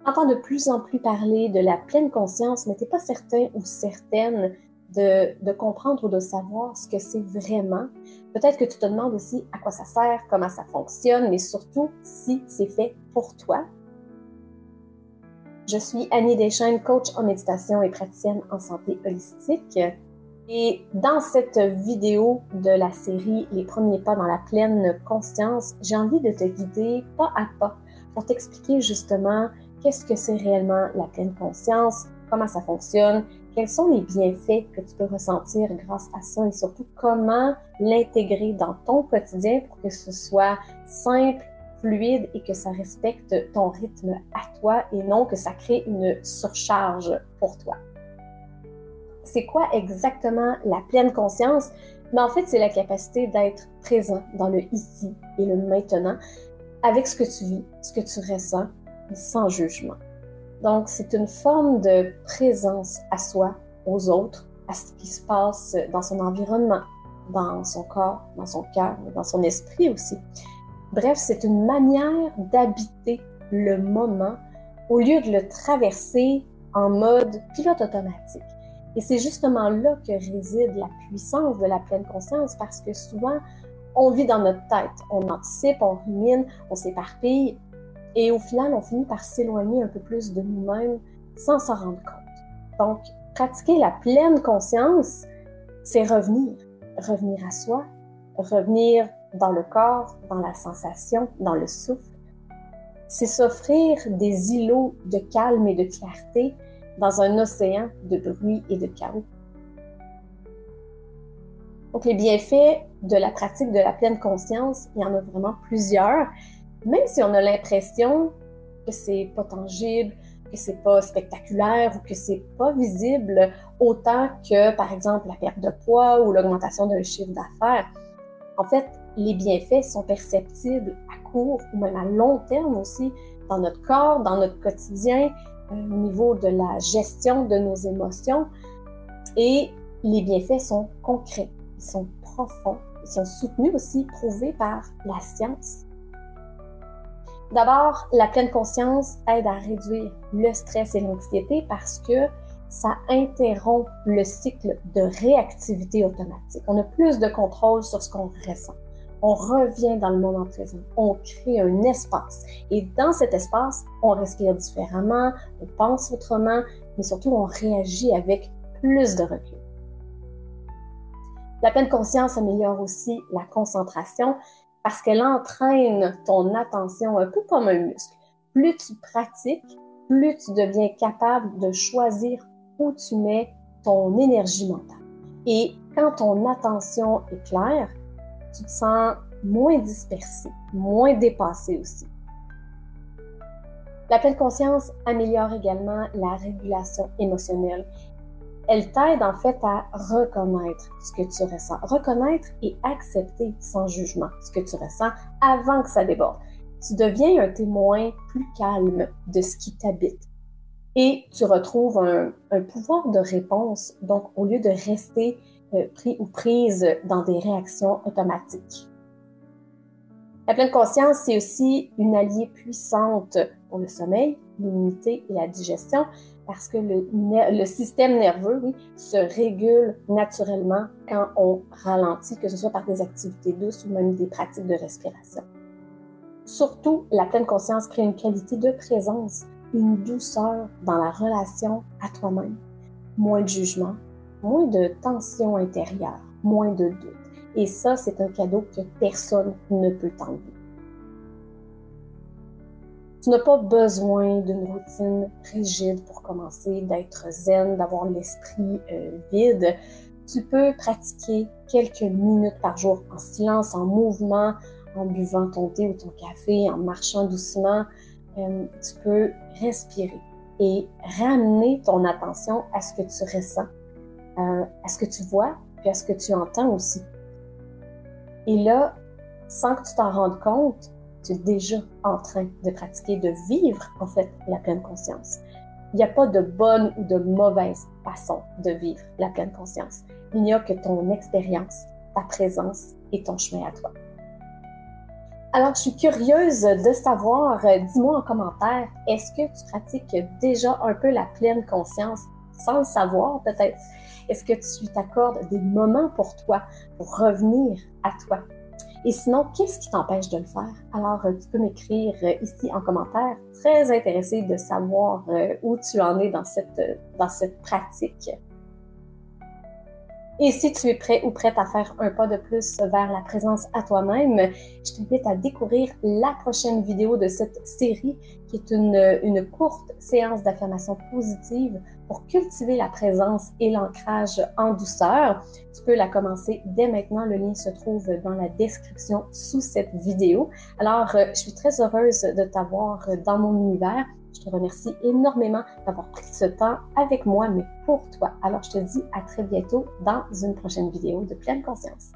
On entend de plus en plus parler de la pleine conscience, mais tu n'es pas certain ou certaine de comprendre ou de savoir ce que c'est vraiment. Peut-être que tu te demandes aussi à quoi ça sert, comment ça fonctionne, mais surtout si c'est fait pour toi. Je suis Annie Deschênes, coach en méditation et praticienne en santé holistique. Et dans cette vidéo de la série Les premiers pas dans la pleine conscience, j'ai envie de te guider pas à pas pour t'expliquer justement qu'est-ce que c'est réellement la pleine conscience, comment ça fonctionne, quels sont les bienfaits que tu peux ressentir grâce à ça et surtout comment l'intégrer dans ton quotidien pour que ce soit simple, fluide et que ça respecte ton rythme à toi et non que ça crée une surcharge pour toi. C'est quoi exactement la pleine conscience? Mais en fait, c'est la capacité d'être présent dans le ici et le maintenant avec ce que tu vis, ce que tu ressens, sans jugement. Donc, c'est une forme de présence à soi, aux autres, à ce qui se passe dans son environnement, dans son corps, dans son cœur, dans son esprit aussi. Bref, c'est une manière d'habiter le moment au lieu de le traverser en mode pilote automatique. Et c'est justement là que réside la puissance de la pleine conscience parce que souvent, on vit dans notre tête, on anticipe, on rumine, on s'éparpille et au final, on finit par s'éloigner un peu plus de nous-mêmes sans s'en rendre compte. Donc, pratiquer la pleine conscience, c'est revenir à soi, revenir dans le corps, dans la sensation, dans le souffle. C'est s'offrir des îlots de calme et de clarté dans un océan de bruit et de chaos. Donc, les bienfaits de la pratique de la pleine conscience, il y en a vraiment plusieurs, même si on a l'impression que c'est pas tangible, que c'est pas spectaculaire ou que c'est pas visible autant que, par exemple, la perte de poids ou l'augmentation d'un chiffre d'affaires. En fait, les bienfaits sont perceptibles à court ou même à long terme aussi dans notre corps, dans notre quotidien, au niveau de la gestion de nos émotions. Et les bienfaits sont concrets, ils sont profonds, ils sont soutenus aussi, prouvés par la science. D'abord, la pleine conscience aide à réduire le stress et l'anxiété parce que ça interrompt le cycle de réactivité automatique. On a plus de contrôle sur ce qu'on ressent. On revient dans le moment présent. On crée un espace. Et dans cet espace, on respire différemment, on pense autrement, mais surtout, on réagit avec plus de recul. La pleine conscience améliore aussi la concentration parce qu'elle entraîne ton attention un peu comme un muscle. Plus tu pratiques, plus tu deviens capable de choisir où tu mets ton énergie mentale. Et quand ton attention est claire, tu te sens moins dispersé, moins dépassé aussi. La pleine conscience améliore également la régulation émotionnelle. Elle t'aide en fait à reconnaître ce que tu ressens. Reconnaître et accepter sans jugement ce que tu ressens avant que ça déborde. Tu deviens un témoin plus calme de ce qui t'habite. Et tu retrouves un pouvoir de réponse, donc au lieu de rester pris ou prise dans des réactions automatiques. La pleine conscience, c'est aussi une alliée puissante pour le sommeil, l'immunité et la digestion, parce que le système nerveux, oui, se régule naturellement quand on ralentit, que ce soit par des activités douces ou même des pratiques de respiration. Surtout, la pleine conscience crée une qualité de présence, une douceur dans la relation à toi-même, moins de jugement, moins de tension intérieure, moins de doute. Et ça, c'est un cadeau que personne ne peut t'enlever. Tu n'as pas besoin d'une routine rigide pour commencer, d'être zen, d'avoir l'esprit vide. Tu peux pratiquer quelques minutes par jour en silence, en mouvement, en buvant ton thé ou ton café, en marchant doucement. Tu peux respirer et ramener ton attention à ce que tu ressens, à ce que tu vois, puis à ce que tu entends aussi. Et là, sans que tu t'en rendes compte, tu es déjà en train de pratiquer, de vivre en fait la pleine conscience. Il n'y a pas de bonne ou de mauvaise façon de vivre la pleine conscience. Il n'y a que ton expérience, ta présence et ton chemin à toi. Alors, je suis curieuse de savoir, dis-moi en commentaire, est-ce que tu pratiques déjà un peu la pleine conscience sans le savoir peut-être? Est-ce que tu t'accordes des moments pour toi, pour revenir à toi? Et sinon, qu'est-ce qui t'empêche de le faire? Alors, tu peux m'écrire ici en commentaire. Très intéressée de savoir où tu en es dans cette pratique. Et si tu es prêt ou prête à faire un pas de plus vers la présence à toi-même, je t'invite à découvrir la prochaine vidéo de cette série qui est une courte séance d'affirmation positive pour cultiver la présence et l'ancrage en douceur. Tu peux la commencer dès maintenant. Le lien se trouve dans la description sous cette vidéo. Alors, je suis très heureuse de t'avoir dans mon univers. Je te remercie énormément d'avoir pris ce temps avec moi, mais pour toi. Alors, je te dis à très bientôt dans une prochaine vidéo de Pleine Conscience.